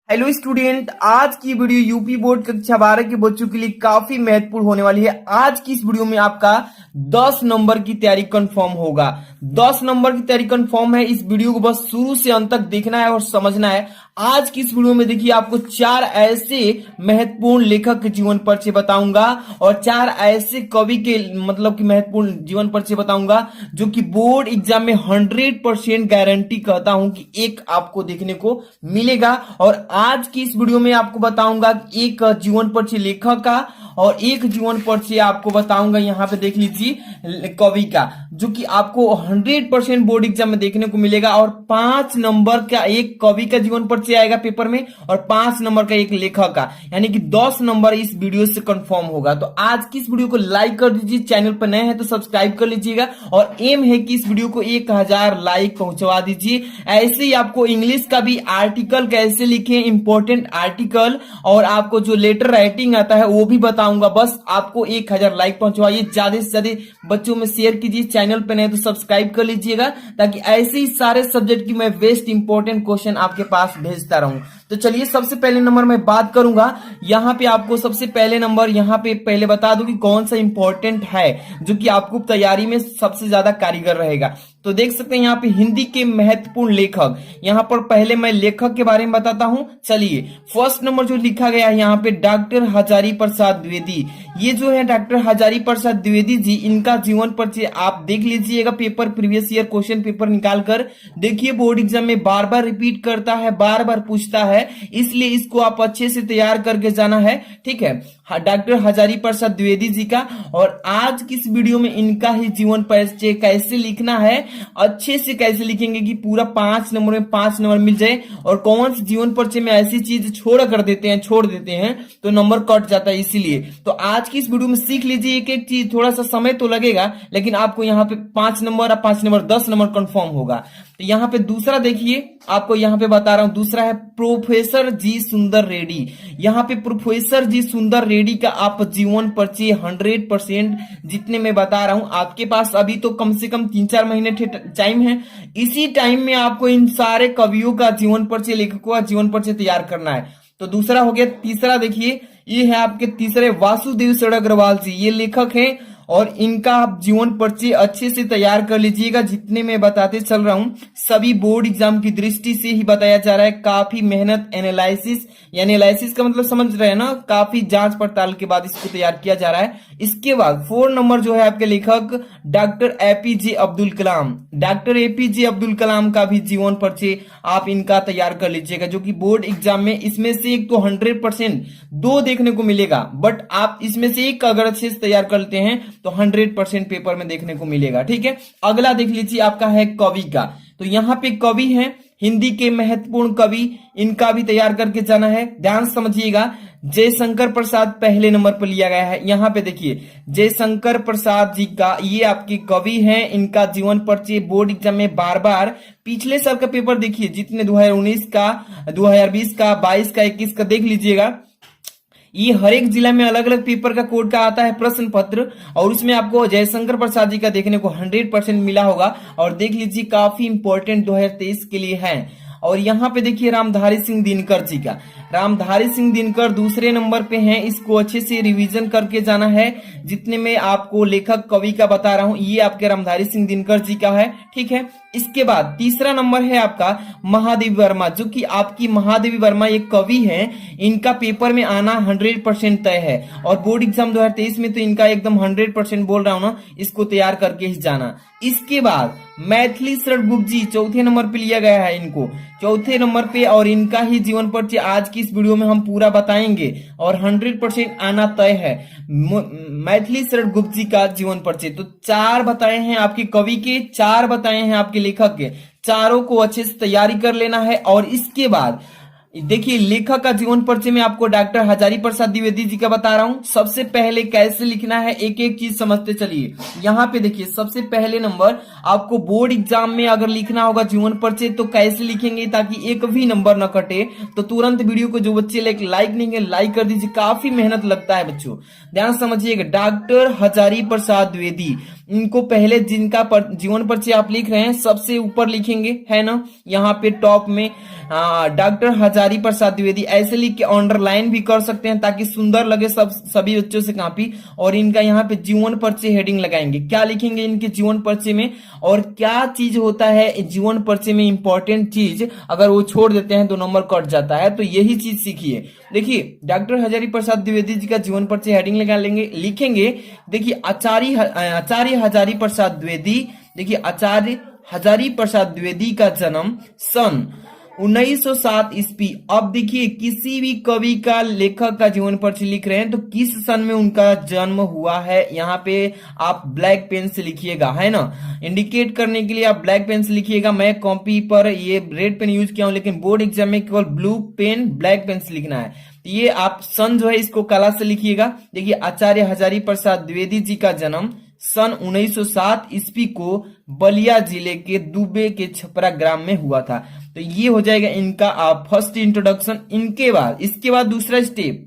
Hello student, आज की video UP board कक्षा 12 के बच्चों के लिए काफी महत्वपूर्ण होने वाली है। आज की इस वीडियो में आपका 10 नंबर की तैयारी कंफर्म होगा। 10 नंबर की तैयारी कंफर्म है। इस वीडियो को बस शुरू से अंत तक देखना है और समझना है। आज की इस वीडियो में देखिए, आपको 4 ऐसे महत्वपूर्ण लेखक के जीवन परिचय बताऊंगा और 4 ऐसे कवि के मतलब कि महत्वपूर्ण जीवन परिचय बताऊंगा जो कि बोर्ड एग्जाम में 100% गारंटी कहता हूं कि एक आपको देखने को मिलेगा। और आज की इस वीडियो में आपको बताऊंगा एक जीवन परिचय लेखक का और एक जीवन परिचय आपको बताऊंगा, यहां पे देख लीजिए, कवि का, जो कि आपको 100% बोर्ड एग्जाम में देखने को मिलेगा। और 5 नंबर का एक कवि का जीवन परिचय आएगा पेपर में और 5 नंबर का एक लेखक का, यानी कि 10 नंबर इस वीडियो से कंफर्म होगा। तो आज की इस वीडियो को लाइक कर दीजिए, चैनल पर नए हैं तो सब्सक्राइब कर लीजिएगा और एम है कि इस वीडियो को 1000 लाइक पहुंचवा दीजिए। ऐसे ही आपको इंग्लिश का भी आर्टिकल कैसे लिखे, इंपॉर्टेंट आर्टिकल, और आपको जो लेटर राइटिंग आता है वो भी बताऊंगा। बस आपको 1000 लाइक पहुंचवाइए, ज्यादा से ज्यादा बच्चों में शेयर कीजिए, चैनल पे नए तो सब्सक्राइब कर लीजिएगा ताकि ऐसे ही सारे सब्जेक्ट की मैं बेस्ट इंपॉर्टेंट क्वेश्चन आपके पास भेजता रहूं। तो चलिए, सबसे पहले नंबर में बात करूंगा। यहां पे आपको सबसे पहले नंबर यहां पे पहले बता दूं कि कौन सा इंपॉर्टेंट है जो कि आपको तैयारी में सबसे ज्यादा कारीगर रहेगा। तो देख सकते हैं यहाँ पे हिंदी के महत्वपूर्ण लेखक, यहाँ पर पहले मैं लेखक के बारे में बताता हूं। चलिए, फर्स्ट नंबर जो लिखा गया है यहाँ पे डॉक्टर हजारी प्रसाद द्विवेदी। ये जो है डॉक्टर हजारी प्रसाद द्विवेदी जी, इनका जीवन परिचय आप देख लीजिएगा। Paper previous year question paper निकाल कर देखिए, बोर्ड एग्जाम में बार बार रिपीट करता है, बार बार पूछता है, इसलिए इसको आप अच्छे से तैयार करके जाना है। ठीक है, डॉक्टर हजारी प्रसाद द्विवेदी जी का। और आज की इस वीडियो में इनका ही जीवन परिचय कैसे लिखना है, अच्छे से कैसे लिखेंगे कि पूरा 5 नंबर में 5 नंबर मिल जाए। और कौन से जीवन परिचय में ऐसी चीज छोड़ देते हैं तो नंबर कट जाता है। इसीलिए तो आज की इस वीडियो में सीख लीजिए एक एक चीज। थोड़ा सा समय तो लगेगा, लेकिन आपको यहाँ पे 5 नंबर और 5 नंबर 10 नंबर कंफर्म होगा। तो यहाँ पे दूसरा देखिए, आपको यहाँ पे बता रहा हूं, दूसरा है प्रोफेसर जी सुंदर रेड्डी। यहाँ पे प्रोफेसर जी सुंदर रेड्डी का आप जीवन परिचय 100% जितने मैं बता रहा हूं, आपके पास अभी तो कम से कम 3-4 महीने टाइम है। इसी टाइम में आपको इन सारे कवियों का जीवन परिचय, लेखकों का जीवन परिचय तैयार करना है। तो दूसरा हो गया। तीसरा देखिए, ये है आपके तीसरे वासुदेव शरण अग्रवाल जी, ये लेखक हैं और इनका आप जीवन परिचय अच्छे से तैयार कर लीजिएगा। जितने मैं बताते चल रहा हूं सभी बोर्ड एग्जाम की दृष्टि से ही बताया जा रहा है। काफी मेहनत, एनालिसिस, यानी एनालिसिस का मतलब समझ रहे हैं ना, काफी जांच पड़ताल के बाद इसको तैयार किया जा रहा है। इसके बाद 4 नंबर जो है आपके लेखक doctor APJ Abdul Kalam. Doctor APJ Abdul Kalam का भी जीवन परिचय आप इनका तैयार कर लीजिएगा, जो कि बोर्ड एग्जाम में इसमें से एक तो 100% 2 देखने को मिलेगा, बट आप इसमें से एक अगर अच्छे से तैयार करते हैं तो 100% पेपर में देखने को मिलेगा। ठीक है, अगला देख लीजिए, आपका है कवि का। तो यहाँ पे कवि हैं हिंदी के महत्वपूर्ण कवि, इनका भी तैयार करके जाना है। ध्यान समझिएगा, जयशंकर प्रसाद पहले नंबर पर लिया गया है। यहाँ पे देखिए, जयशंकर प्रसाद जी का, ये आपके कवि हैं। इनका जीवन परिचय बोर्ड एग्जाम में बार बार, पिछले साल का पेपर देखिए, जितने 2019 का, 2020 का, 22 का, 21 का देख लीजिएगा, ये हर एक जिला में अलग अलग पेपर का कोड का आता है प्रश्न पत्र, और उसमें आपको जयशंकर प्रसाद जी का देखने को 100% मिला होगा। और देख लीजिए, काफी इंपॉर्टेंट 2023 के लिए है। और यहाँ पे देखिए रामधारी सिंह दिनकर जी का, रामधारी सिंह दिनकर दूसरे नंबर पे हैं। इसको अच्छे से रिवीजन करके जाना है। जितने में आपको लेखक कवि का बता रहा हूं, ये आपके रामधारी सिंह दिनकर जी का है। ठीक है, इसके बाद तीसरा नंबर है आपका महादेवी वर्मा, जो कि आपकी महादेवी वर्मा एक कवि हैं। इनका पेपर में आना 100% तय है और बोर्ड एग्जाम 2023 में तो इनका एकदम 100% बोल रहा हूं ना, इसको तैयार करके ही जाना। इसके बाद मैथिली शरण गुप्त जी चौथे नंबर पे लिया गया है इनको, चौथे नंबर पे, और इनका ही जीवन परिचय आज की इस वीडियो में हम पूरा बताएंगे और 100% आना तय है मैथिली शरण गुप्त जी का जीवन परिचय। तो 4 बताए हैं आपके कवि के, 4 बताए हैं आपके लेखक के, चारों को अच्छे से तैयारी कर लेना है। और इसके बाद देखिए, लेखक का जीवन परिचय में आपको डॉक्टर हजारी प्रसाद द्विवेदी जी का बता रहा हूं। सबसे पहले कैसे लिखना है, एक एक चीज समझते चलिए। यहाँ पे देखिए, सबसे पहले नंबर आपको बोर्ड एग्जाम में अगर लिखना होगा जीवन परिचय तो कैसे लिखेंगे ताकि एक भी नंबर न कटे। तो तुरंत वीडियो को जो बच्चे लाइक नहीं है, लाइक कर दीजिए, काफी मेहनत लगता है बच्चों। ध्यान समझिएगा, डॉक्टर हजारी प्रसाद द्विवेदी, इनको पहले जिनका जीवन परिचय आप लिख रहे हैं सबसे ऊपर लिखेंगे, है ना, यहाँ पे टॉप में डॉक्टर हजारी प्रसाद द्विवेदी ऐसे लिख के अंडरलाइन भी कर सकते हैं ताकि सुंदर लगे सभी बच्चों से कॉपी। और इनका यहाँ पे जीवन परिचय हेडिंग लगाएंगे। क्या लिखेंगे इनके जीवन परिचय में, और क्या चीज होता है जीवन परिचय में इंपॉर्टेंट चीज, अगर वो छोड़ देते हैं तो नंबर कट जाता है, तो यही चीज सीखिए। देखिए डॉक्टर हजारी प्रसाद द्विवेदी जी का जीवन परिचय हेडिंग लगा लेंगे, लिखेंगे। देखिए आचार्य हजारी प्रसाद द्विवेदी, देखिए आचार्य हजारी प्रसाद द्विवेदी का जन्म सन 1907 ईस्वी। अब देखिए किसी भी कवि का लेखक का जीवन परिचय लिख रहे हैं तो किस सन में उनका जन्म हुआ है, यहाँ पे आप ब्लैक पेन से लिखिएगा, है ना, इंडिकेट करने के लिए आप ब्लैक पेन से लिखिएगा। मैं कॉपी पर ये रेड पेन यूज किया हूं, लेकिन बोर्ड एग्जाम में केवल ब्लू पेन ब्लैक पेन से लिखना है। ये आप सन जो है इसको काला से लिखिएगा। देखिए आचार्य हजारी प्रसाद द्विवेदी जी का जन्म सन 1907 ईस्वी को बलिया जिले के दुबे के छपरा ग्राम में हुआ था। तो ये हो जाएगा इनका फर्स्ट इंट्रोडक्शन। इसके बाद दूसरा स्टेप,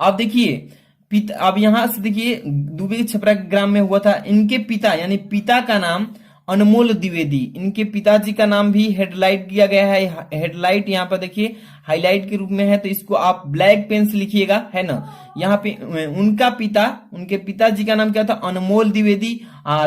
आप देखिए अब यहां से देखिए दुबे के छपरा ग्राम में हुआ था। इनके पिता यानी पिता का नाम अनमोल द्विवेदी, इनके पिताजी का नाम भी हेडलाइट किया गया है। हेडलाइट यहाँ पर देखिए हाईलाइट के रूप में है, तो इसको आप ब्लैक पेन से लिखिएगा, है ना। यहाँ पे उनके पिताजी का नाम क्या था, अनमोल द्विवेदी,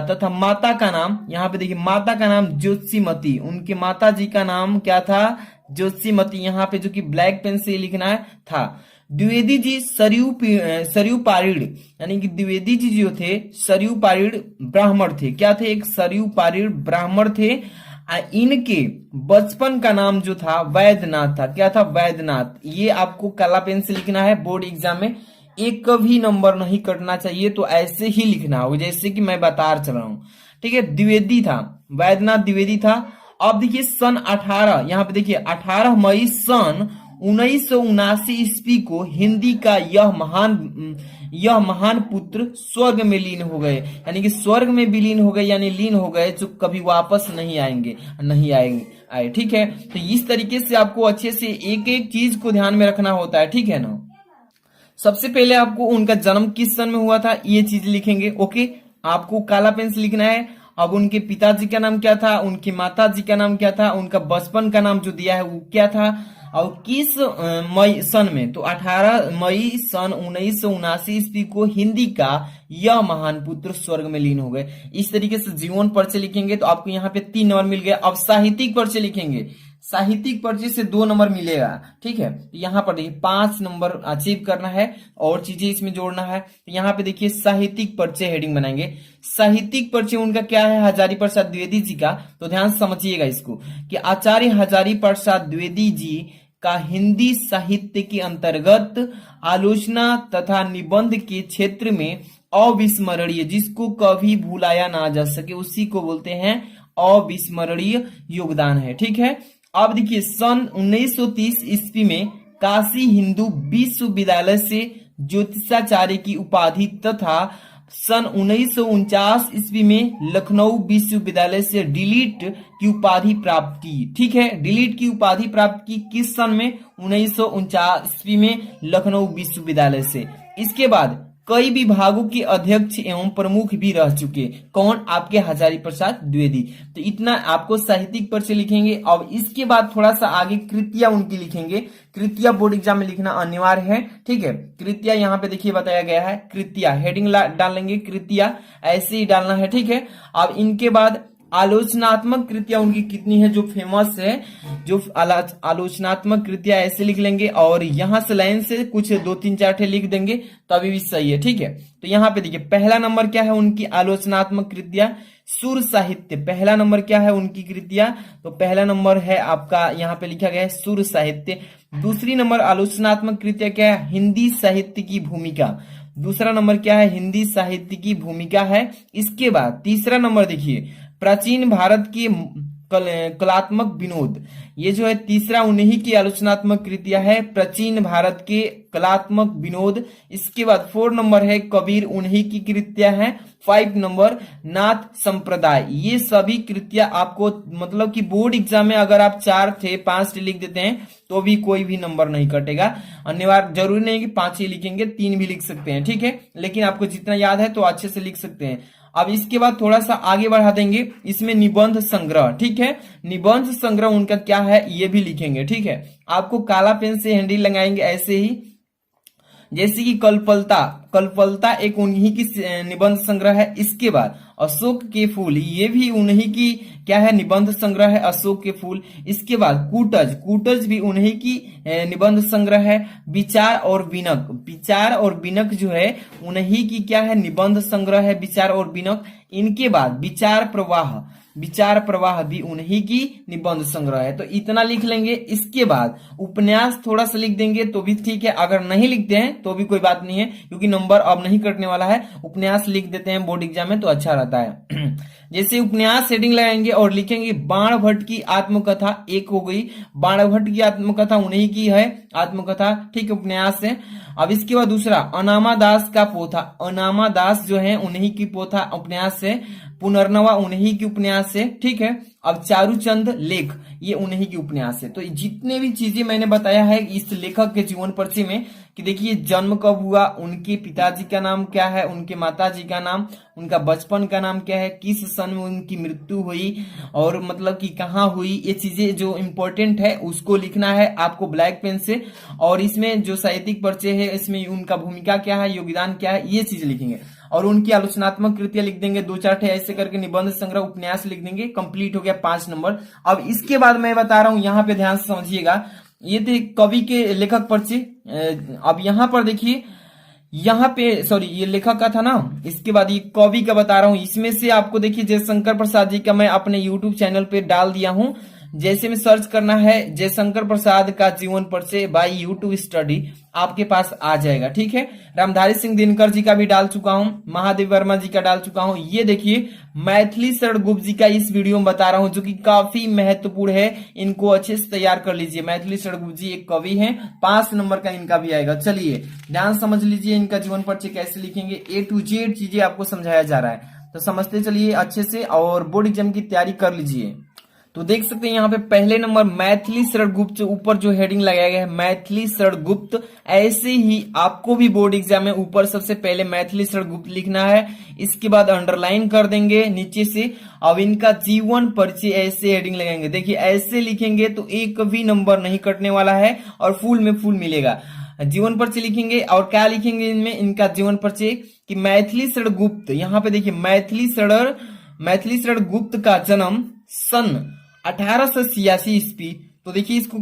तथा माता का नाम, यहाँ पे देखिए माता का नाम ज्योतिषीमती, उनके माता जी का नाम क्या था, ज्योतिषीमती, यहाँ पे जो कि ब्लैक पेन से लिखना था। द्विवेदी जी सरयू पारीड़, यानी कि द्विवेदी जी जो थे सरयू पारीड़ ब्राह्मण थे। क्या थे, एक सरयू पारीड़ ब्राह्मण थे। इनके बचपन का नाम जो था वैद्यनाथ था। क्या था, वैद्यनाथ। ये आपको काला पेन से लिखना है बोर्ड एग्जाम में, एक भी नंबर नहीं कटना चाहिए, तो ऐसे ही लिखना होगा जैसे कि मैं बता चल रहा हूं, ठीक है। द्विवेदी था, वैद्यनाथ द्विवेदी था। अब देखिए सन 18, यहाँ पे देखिए 18 मई सन 1979 ईस्वी को हिंदी का यह महान पुत्र स्वर्ग में लीन हो गए, यानी कि स्वर्ग में विलीन हो गए, यानी लीन हो गए, जो कभी वापस नहीं आए, ठीक है। तो इस तरीके से आपको अच्छे से एक एक चीज को ध्यान में रखना होता है, ठीक है ना। सबसे पहले आपको उनका जन्म किस सन में हुआ था ये चीज लिखेंगे, ओके। आपको काला पेन से लिखना है। अब उनके पिताजी का नाम क्या था, उनकी माता जी का नाम क्या था, उनका बचपन का नाम जो दिया है वो क्या था, और किस मई सन में, तो 18 मई सन 1979 ईस्वी को हिंदी का यह महान पुत्र स्वर्ग में लीन हो गए। इस तरीके से जीवन परिचय लिखेंगे तो आपको यहाँ पे 3 नंबर मिल गया। अब साहित्यिक परिचय लिखेंगे, साहित्यिक परिचय से 2 नंबर मिलेगा, ठीक है। यहाँ पर देखिए 5 नंबर अचीव करना है और चीजें इसमें जोड़ना है। तो यहाँ पे देखिए साहित्यिक परिचय हेडिंग बनाएंगे। साहित्यिक परिचय उनका क्या है, हजारी प्रसाद द्विवेदी जी का, तो ध्यान से समझिएगा इसको कि आचार्य हजारी प्रसाद द्विवेदी जी का हिंदी साहित्य के अंतर्गत आलोचना तथा निबंध के क्षेत्र में अविस्मरणीय, जिसको कभी भुलाया ना जा सके, उसी को बोलते हैं अविस्मरणीय योगदान है, ठीक है। अब देखिए सन 1930 ईस्वी में काशी हिंदू विश्वविद्यालय से ज्योतिषाचार्य की उपाधि तथा सन 1949 ईस्वी में लखनऊ विश्वविद्यालय से डिलीट की उपाधि प्राप्त की, ठीक है। डिलीट की उपाधि प्राप्त की किस सन में, 1949 ईस्वी में लखनऊ विश्वविद्यालय से। इसके बाद कई विभागों के अध्यक्ष एवं प्रमुख भी रह चुके, कौन, आपके हजारी प्रसाद द्विवेदी। तो इतना आपको साहित्यिक परिचय लिखेंगे। अब इसके बाद थोड़ा सा आगे कृतियां उनकी लिखेंगे। कृतियां बोर्ड एग्जाम में लिखना अनिवार्य है, ठीक है। कृतियां यहाँ पे देखिए बताया गया है, कृतियां हेडिंग डालेंगे, कृतियां ऐसे ही डालना है, ठीक है। अब इनके बाद आलोचनात्मक कृतियां उनकी कितनी है जो फेमस है, जो आलोचनात्मक कृतियां ऐसे लिख लेंगे और यहां से लाइन से कुछ 2-3-4 लिख देंगे तो अभी भी सही है, ठीक है। तो यहाँ पे देखिए पहला नंबर क्या है उनकी आलोचनात्मक कृतियां, सुर साहित्य। पहला नंबर क्या है उनकी कृतियां, तो पहला नंबर है आपका यहाँ पे लिखा गया है सुर साहित्य। दूसरी नंबर आलोचनात्मक कृतियां क्या है, हिंदी साहित्य की भूमिका। दूसरा नंबर क्या है, हिंदी साहित्य की भूमिका है। इसके बाद तीसरा नंबर देखिए प्राचीन भारत की कलात्मक विनोद। ये जो है तीसरा उन्हीं की आलोचनात्मक कृतियां है, प्राचीन भारत के कलात्मक विनोद। इसके बाद 4 नंबर है कबीर, उन्हीं की कृतियां हैं। 5 नंबर नाथ संप्रदाय। ये सभी कृतियां आपको मतलब कि बोर्ड एग्जाम में अगर आप 4 थे 5 लिख देते हैं तो भी कोई भी नंबर नहीं कटेगा। अनिवार्य जरूरी नहीं कि 5 ही लिखेंगे, 3 भी लिख सकते हैं, ठीक है। लेकिन आपको जितना याद है तो अच्छे से लिख सकते हैं। अब इसके बाद थोड़ा सा आगे बढ़ा देंगे, इसमें निबंध संग्रह, ठीक है। निबंध संग्रह उनका क्या है ये भी लिखेंगे, ठीक है। आपको काला पेन से हैंडल लगाएंगे ऐसे ही, जैसे कि कल्पलता, कल्पलता एक उन्हीं की निबंध संग्रह है। इसके बाद अशोक के फूल, ये भी उन्हीं की क्या है, निबंध संग्रह है, अशोक के फूल। इसके बाद कूटज, कूटज भी उन्हीं की निबंध संग्रह है। विचार और विनक, विचार और विनक जो है उन्हीं की क्या है, निबंध संग्रह है, विचार और विनक। इनके बाद विचार प्रवाह, विचार प्रवाह भी उन्हीं की निबंध संग्रह है, तो इतना लिख लेंगे। इसके बाद उपन्यास थोड़ा सा लिख देंगे तो भी ठीक है, अगर नहीं लिखते हैं तो भी कोई बात नहीं है, क्योंकि नंबर अब नहीं कटने वाला है। उपन्यास लिख देते हैं बोर्ड एग्जाम में तो अच्छा रहता है। जैसे उपन्यास हेडिंग लगाएंगे और लिखेंगे बाण भट्ट की आत्मकथा, एक हो गई, बाण भट्ट की आत्मकथा उन्हीं की है आत्मकथा, ठीक है, उपन्यास है। अब इसके बाद दूसरा अनामा दास का पोथा, अनामा दास जो है उन्हीं की पोथा उपन्यास है। पुनर्नवा उन्हीं की उपन्यास है, ठीक है। अब चारूचंद लेख, ये उन्हीं की उपन्यास है। तो जितने भी चीजें मैंने बताया है इस लेखक के जीवन परिचय में, कि देखिए जन्म कब हुआ, उनके पिताजी का नाम क्या है, उनके माताजी का नाम, उनका बचपन का नाम क्या है, किस सन में उनकी मृत्यु हुई, और मतलब कि कहाँ हुई, ये चीजें जो इंपॉर्टेंट है उसको लिखना है आपको ब्लैक पेन से। और इसमें जो साहित्यिक परिचय है इसमें उनका भूमिका क्या है, योगदान क्या है, ये चीज लिखेंगे। और उनकी आलोचनात्मक कृतियां लिख देंगे, 2-4 ठे ऐसे करके निबंध संग्रह उपन्यास लिख देंगे। कंप्लीट हो गया 5 नंबर। अब इसके बाद मैं बता रहा हूं, यहाँ पे ध्यान से समझिएगा, ये थे कवि के लेखक परिचय। अब यहाँ पर देखिए, यहाँ पे सॉरी ये लेखक का था ना, इसके बाद ये कवि का बता रहा हूं। इसमें से आपको देखिए जयशंकर प्रसाद जी का मैं अपने यूट्यूब चैनल पे डाल दिया हूं। जैसे में सर्च करना है जयशंकर प्रसाद का जीवन परिचय बाय यूट्यूब स्टडी, आपके पास आ जाएगा, ठीक है। रामधारी सिंह दिनकर जी का भी डाल चुका हूं, महादेव वर्मा जी का डाल चुका हूं। ये देखिए मैथिली शरण गुप्त जी का इस वीडियो में बता रहा हूं, जो कि काफी महत्वपूर्ण है, इनको अच्छे से तैयार कर लीजिए। मैथिली शरण गुप्त जी एक कवि हैं, 5 नंबर का इनका भी आएगा। चलिए ध्यान समझ लीजिए, इनका जीवन परिचय कैसे लिखेंगे, A to Z चीजें आपको समझाया जा रहा है, तो समझते चलिए अच्छे से और बोर्ड एग्जाम की तैयारी कर लीजिए। तो देख सकते हैं यहाँ पे पहले नंबर मैथिली शरण गुप्त, ऊपर जो हेडिंग लगाया गया है मैथिली शरण गुप्त, ऐसे ही आपको भी बोर्ड एग्जाम में ऊपर सबसे पहले मैथिली शरण गुप्त लिखना है। इसके बाद अंडरलाइन कर देंगे नीचे से। अब इनका जीवन परिचय ऐसे हेडिंग लगाएंगे, देखिए ऐसे लिखेंगे तो एक भी नंबर नहीं कटने वाला है और फुल में फुल मिलेगा। जीवन परिचय लिखेंगे और क्या लिखेंगे इनमें, इनका जीवन परिचय कि मैथिली शरण गुप्त, यहाँ पे देखिए मैथिली शरण गुप्त का जन्म सन 1886 ईस्वी। तो देखिए इसको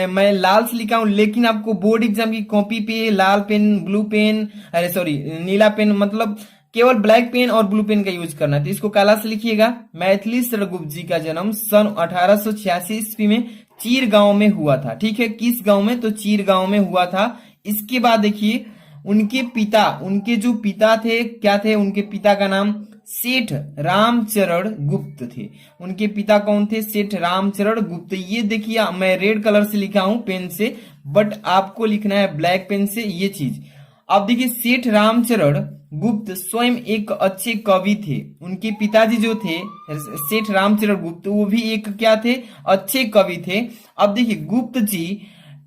मैं लाल से लिखा हूं, लेकिन आपको बोर्ड एग्जाम की कॉपी पे लाल पेन, ब्लू पेन, अरे सॉरी नीला पेन, मतलब केवल ब्लैक पेन और ब्लू पेन का यूज करना है, तो इसको काला से लिखिएगा। मैथिली शरण गुप्त जी का जन्म सन 1886 ईस्वी में चीर गांव में हुआ था, ठीक है। किस गांव में, तो चीर गांव में हुआ था। इसके बाद देखिए उनके पिता, उनके जो पिता थे क्या थे, उनके पिता का नाम सेठ रामचरण गुप्त थे। उनके पिता कौन थे, सेठ रामचरण गुप्त। ये देखिए मैं रेड कलर से लिखा हूं पेन से, बट आपको लिखना है ब्लैक पेन से ये चीज। अब देखिए सेठ रामचरण गुप्त स्वयं एक अच्छे कवि थे। उनके पिताजी जो थे सेठ रामचरण गुप्त, वो भी एक क्या थे, अच्छे कवि थे। अब देखिए गुप्त जी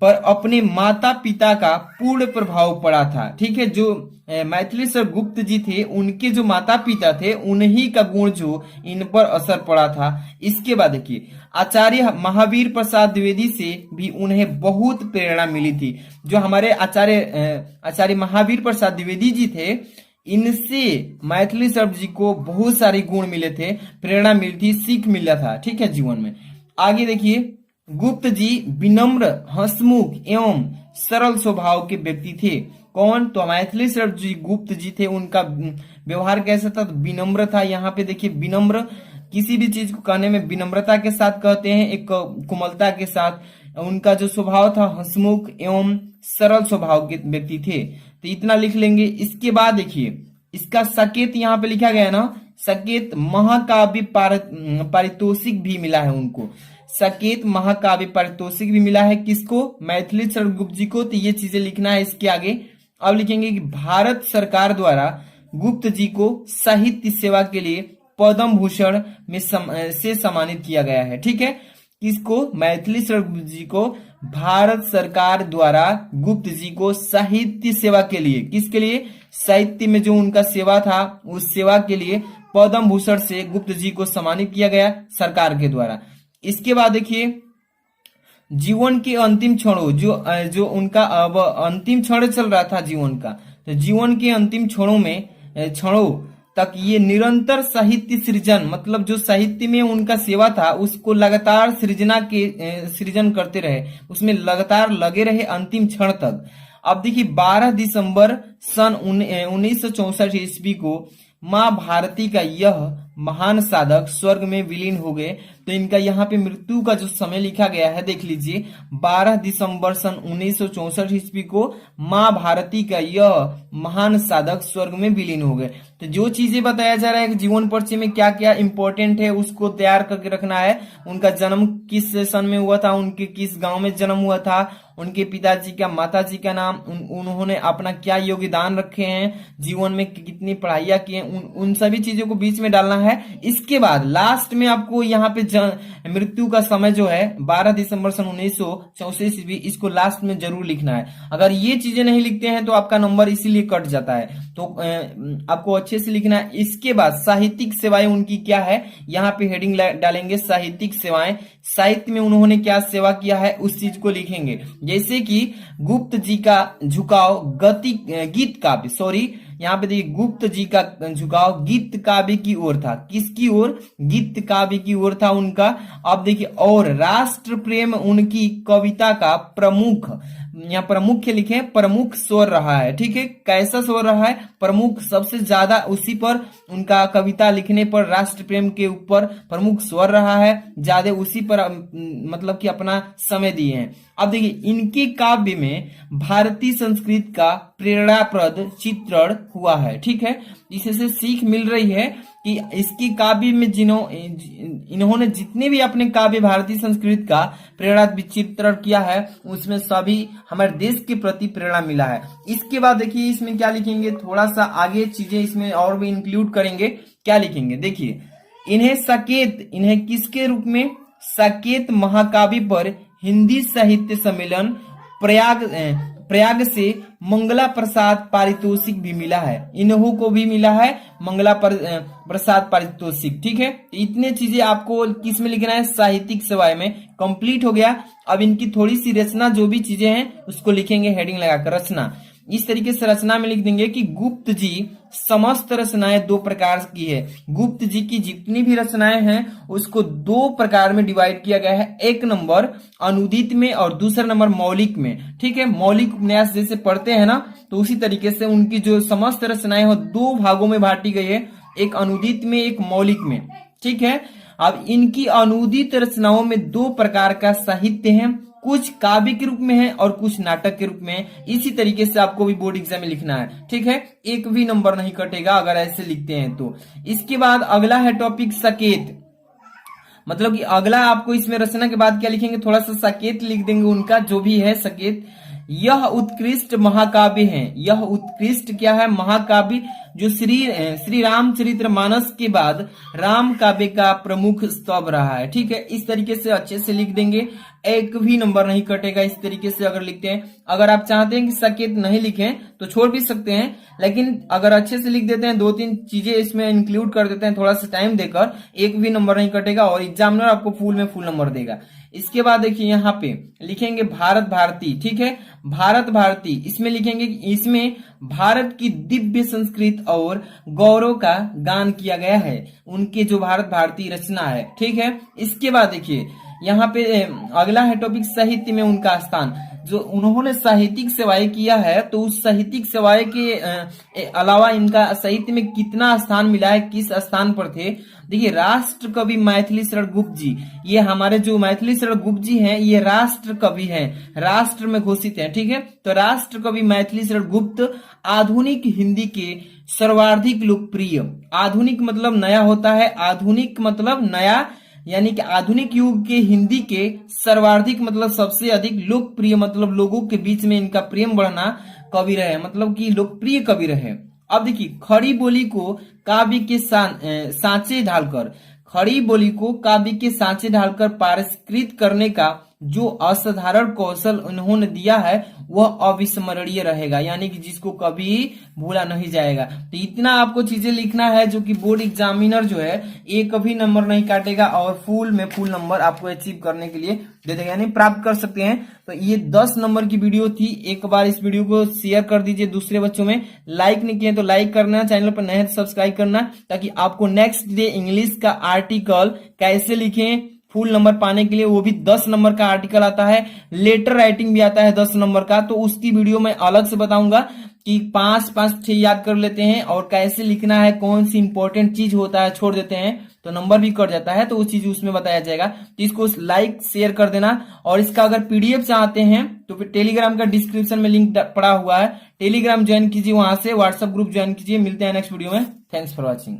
पर अपने माता पिता का पूर्ण प्रभाव पड़ा था, ठीक है। जो मैथिली शरण गुप्त जी थे उनके जो माता पिता थे उन्हीं का गुण जो इन पर असर पड़ा था। इसके बाद देखिए आचार्य महावीर प्रसाद द्विवेदी से भी उन्हें बहुत प्रेरणा मिली थी। जो हमारे आचार्य महावीर प्रसाद द्विवेदी जी थे, इनसे मैथिली शरण जी को बहुत सारे गुण मिले थे, प्रेरणा मिली थी, सीख मिला था, ठीक है, जीवन में। आगे देखिए गुप्त जी विनम्र, हंसमुख एवं सरल स्वभाव के व्यक्ति थे। कौन, तो मैथिली शरण जी गुप्त जी थे, उनका व्यवहार कैसा था, तो विनम्र था। यहाँ पे देखिए विनम्र, किसी भी चीज को कहने में विनम्रता के साथ कहते हैं, एक कोमलता के साथ। उनका जो स्वभाव था हंसमुख एवं सरल स्वभाव के व्यक्ति थे, तो इतना लिख लेंगे। इसके बाद देखिए इसका सकेत यहाँ पे लिखा गया ना, सकेत महाकाव्य पारितोषिक भी मिला है उनको। सकेत महाकाव्य पारितोषिक भी मिला है किसको, मैथिली शरण गुप्त जी को। तो ये चीजें लिखना है इसके आगे। अब लिखेंगे कि भारत सरकार द्वारा गुप्त जी को साहित्य सेवा के लिए पद्म भूषण में से सम्मानित किया गया है, ठीक है। किसको? मैथिली शरण गुप्त जी को भारत सरकार द्वारा गुप्त जी को साहित्य सेवा के लिए, किसके लिए? साहित्य में जो उनका सेवा था उस सेवा के लिए पद्म भूषण से गुप्त जी को सम्मानित किया गया सरकार के द्वारा। इसके बाद देखिए जीवन के अंतिम क्षणों, जो उनका अब अंतिम क्षण चल रहा था जीवन का, तो जीवन के अंतिम क्षणों तक ये निरंतर साहित्य सृजन, मतलब जो साहित्य में उनका सेवा था उसको लगातार सृजन करते रहे, उसमें लगातार लगे रहे अंतिम क्षण तक। अब देखिए 12 दिसंबर सन 1964 ईस्वी को माँ भारती का यह महान साधक स्वर्ग में विलीन हो गए। तो इनका यहाँ पे मृत्यु का जो समय लिखा गया है देख लीजिए, 12 दिसंबर सन 1964 ईस्वी को माँ भारती का यह महान साधक स्वर्ग में विलीन हो गए। तो जो चीजें बताया जा रहा है कि जीवन परिचय में क्या क्या इंपॉर्टेंट है उसको तैयार करके रखना है। उनका जन्म किस सन में हुआ था, उनके किस गांव में जन्म हुआ था, उनके पिताजी का, माताजी का नाम, उन्होंने अपना क्या योगदान रखे हैं, जीवन में कितनी पढ़ाइयां की हैं, उन सभी चीजों को बीच में डालना है। इसके बाद लास्ट में आपको यहाँ पे मृत्यु का समय जो है 12 दिसंबर सन 1964 ईस्वी, इसको लास्ट में जरूर लिखना है। अगर ये चीजें नहीं लिखते हैं तो आपका नंबर इसीलिए कट जाता है, तो आपको अच्छे से लिखना है। इसके बाद साहित्यिक सेवाएं उनकी क्या है, यहाँ पे हेडिंग डालेंगे साहित्यिक सेवाएं, साहित्य में उन्होंने क्या सेवा किया है उस चीज को लिखेंगे। जैसे कि गुप्त जी का झुकाव गीत काव्य, यहाँ पे देखिए गुप्त जी का झुकाव गीत काव्य की ओर था, किसकी ओर? गीत काव्य की ओर था उनका। अब देखिए और राष्ट्र प्रेम उनकी कविता का प्रमुख, यहाँ प्रमुख लिखे, प्रमुख स्वर रहा है। ठीक है, कैसा स्वर रहा है? प्रमुख, सबसे ज्यादा उसी पर उनका कविता लिखने पर राष्ट्र प्रेम के ऊपर प्रमुख स्वर रहा है, ज्यादा उसी पर मतलब कि अपना समय दिए हैं। अब देखिए इनके काव्य में भारतीय संस्कृति का प्रेरणाप्रद चित्रण हुआ है। ठीक है, इससे सीख मिल रही है कि इसकी काव्य में इन्होंने जितने भी अपने काव्य भारतीय संस्कृति का प्रेरणा चित्रण किया है उसमें सभी हमारे देश के प्रति प्रेरणा मिला है। इसके बाद देखिए इसमें क्या लिखेंगे, थोड़ा सा आगे चीजें इसमें और भी इंक्लूड करेंगे। क्या लिखेंगे देखिए, इन्हें किसके रूप में? साकेत महाकाव्य पर हिंदी साहित्य सम्मेलन प्रयाग से मंगला प्रसाद पारितोषिक भी मिला है, इन्हों को भी मिला है मंगला प्रसाद पारितोषिक। ठीक है, इतने चीजें आपको किस में लिखना है? साहित्यिक सेवाएं में। कंप्लीट हो गया। अब इनकी थोड़ी सी रचना जो भी चीजें हैं उसको लिखेंगे हेडिंग लगाकर, रचना। इस तरीके से रचना में लिख देंगे कि गुप्त जी समस्त रचनाएं दो प्रकार की है। गुप्त जी की जितनी भी रचनाएं हैं उसको दो प्रकार में डिवाइड किया गया है, एक नंबर अनुदित में और दूसरा नंबर मौलिक में। ठीक है, मौलिक उपन्यास जैसे पढ़ते हैं ना, तो उसी तरीके से उनकी जो समस्त रचनाएं हो दो भागों में बांटी गई है, एक अनुदित में, एक मौलिक में। ठीक है, अब इनकी अनुदित रचनाओं में दो प्रकार का साहित्य है, कुछ काव्य के रूप में है और कुछ नाटक के रूप में है। इसी तरीके से आपको भी बोर्ड एग्जाम में लिखना है। ठीक है, एक भी नंबर नहीं कटेगा अगर ऐसे लिखते हैं तो। इसके बाद अगला है टॉपिक सकेत, मतलब कि अगला आपको इसमें रचना के बाद क्या लिखेंगे, थोड़ा सा सकेत लिख देंगे उनका जो भी है सकेत। यह उत्कृष्ट महाकाव्य है, यह उत्कृष्ट क्या है? महाकाव्य, जो श्री रामचरितमानस के बाद राम काव्य का प्रमुख स्तंभ रहा है। ठीक है, इस तरीके से अच्छे से लिख देंगे, एक भी नंबर नहीं कटेगा इस तरीके से अगर लिखते हैं। अगर आप चाहते हैं कि सकेत नहीं लिखें तो छोड़ भी सकते हैं, लेकिन अगर अच्छे से लिख देते हैं, दो तीन चीजें इसमें इंक्लूड कर देते हैं थोड़ा सा टाइम देकर, एक भी नंबर नहीं कटेगा और एग्जामिनर आपको फुल में फुल नंबर देगा। इसके बाद देखिए यहाँ पे लिखेंगे भारत भारती। ठीक है, भारत भारती, इसमें लिखेंगे इसमें भारत की दिव्य संस्कृति और गौरव का गान किया गया है, उनके जो भारत भारती रचना है। ठीक है, इसके बाद देखिए यहाँ पे अगला है टॉपिक साहित्य में उनका स्थान, जो उन्होंने साहित्यिक सेवाएं किया है तो उस साहित्यिक सेवाएं के अलावा इनका साहित्य में कितना स्थान मिला है, किस स्थान पर थे। देखिए राष्ट्र कवि मैथिली शरण गुप्त जी, ये हमारे जो मैथिली शरण गुप्त जी हैं ये राष्ट्र कवि हैं, राष्ट्र में घोषित हैं। ठीक है, तो राष्ट्र कवि मैथिली शरण गुप्त आधुनिक हिंदी के सर्वाधिक लोकप्रिय, आधुनिक मतलब नया होता है, आधुनिक मतलब नया, यानी कि आधुनिक युग के हिंदी के सर्वाधिक मतलब सबसे अधिक, लोकप्रिय मतलब लोगों के बीच में इनका प्रेम बढ़ना कवि रहे, मतलब कि लोकप्रिय कवि रहे। अब देखिए खड़ी बोली को काव्य के सांचे ढालकर, खड़ी बोली को काव्य के सांचे ढालकर परिष्कृत करने का जो असाधारण कौशल उन्होंने दिया है वह अविस्मरणीय रहेगा, यानी कि जिसको कभी भूला नहीं जाएगा। तो इतना आपको चीजें लिखना है जो कि बोर्ड एग्जामिनर जो है एक कभी नंबर नहीं काटेगा और फुल नंबर आपको अचीव करने के लिए दे देगा, यानी प्राप्त कर सकते हैं। तो ये 10 नंबर की वीडियो थी। एक बार इस वीडियो को शेयर कर दीजिए दूसरे बच्चों में। लाइक नहीं किए तो लाइक करना, चैनल पर नए हैं तो सब्सक्राइब करना, ताकि आपको नेक्स्ट डे इंग्लिश का आर्टिकल कैसे लिखें फुल नंबर पाने के लिए, वो भी 10 नंबर का आर्टिकल आता है, लेटर राइटिंग भी आता है 10 नंबर का, तो उसकी वीडियो मैं अलग से बताऊंगा कि 5-5-6 याद कर लेते हैं और कैसे लिखना है, कौन सी इंपॉर्टेंट चीज होता है छोड़ देते हैं तो नंबर भी कट जाता है, तो वो चीज उसमें बताया जाएगा। तो इसको लाइक शेयर कर देना। और इसका अगर पीडीएफ चाहते हैं तो फिर टेलीग्राम का डिस्क्रिप्शन में लिंक पड़ा हुआ है, टेलीग्राम ज्वाइन कीजिए, वहां से व्हाट्सएप ग्रुप ज्वाइन कीजिए। मिलते हैं नेक्स्ट वीडियो में। Thanks for watching.